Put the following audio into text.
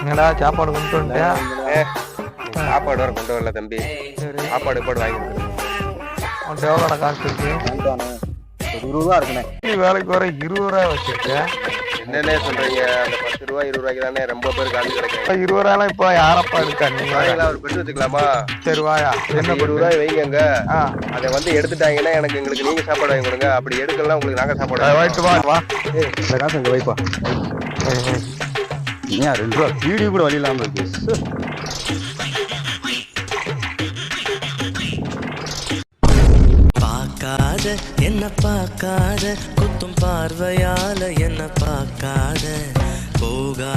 என்னடா சாப்பாடு கொண்டு வந்துட்டியா? சாப்பாடு வர கொண்டு வரல தம்பி. சாப்பாடு வாங்கி உன்ட்டு எவ்வளோட காசு இருக்கு? 20 ரூபா இருக்குண்ணே. நீ வேலைக்கு வர 20 ரூபா வச்சிருக்க. என்னன்னே சொல்றீங்க? அந்த 10 ரூபா 20 ரூபாய்க்கு தானே ரொம்ப பேர் காலி கிடைக்கும். 20 ரூபாய்லாம் இப்போ யாரப்பா இருக்கா? நீங்க ஒரு பெட்டு வச்சுக்கலாமா? சரி வாயா. என்ன 20 ரூபாய் வைங்க. அதை வந்து எடுத்துட்டாங்கன்னா எங்களுக்கு நீங்க சாப்பாடு வாங்கி கொடுங்க. அப்படி எடுக்கலாம் உங்களுக்கு நாங்க சாப்பாடு வாங்கிட்டு வா. வா இந்த காசு அங்கே வைப்பா. ஏன் 2 ரூபா வீடியோ கூட வழி இல்லாமல் இருக்கு. பார்க்காத என்ன பார்க்காத குத்தும் பார்வையால என்ன பார்க்காத போகா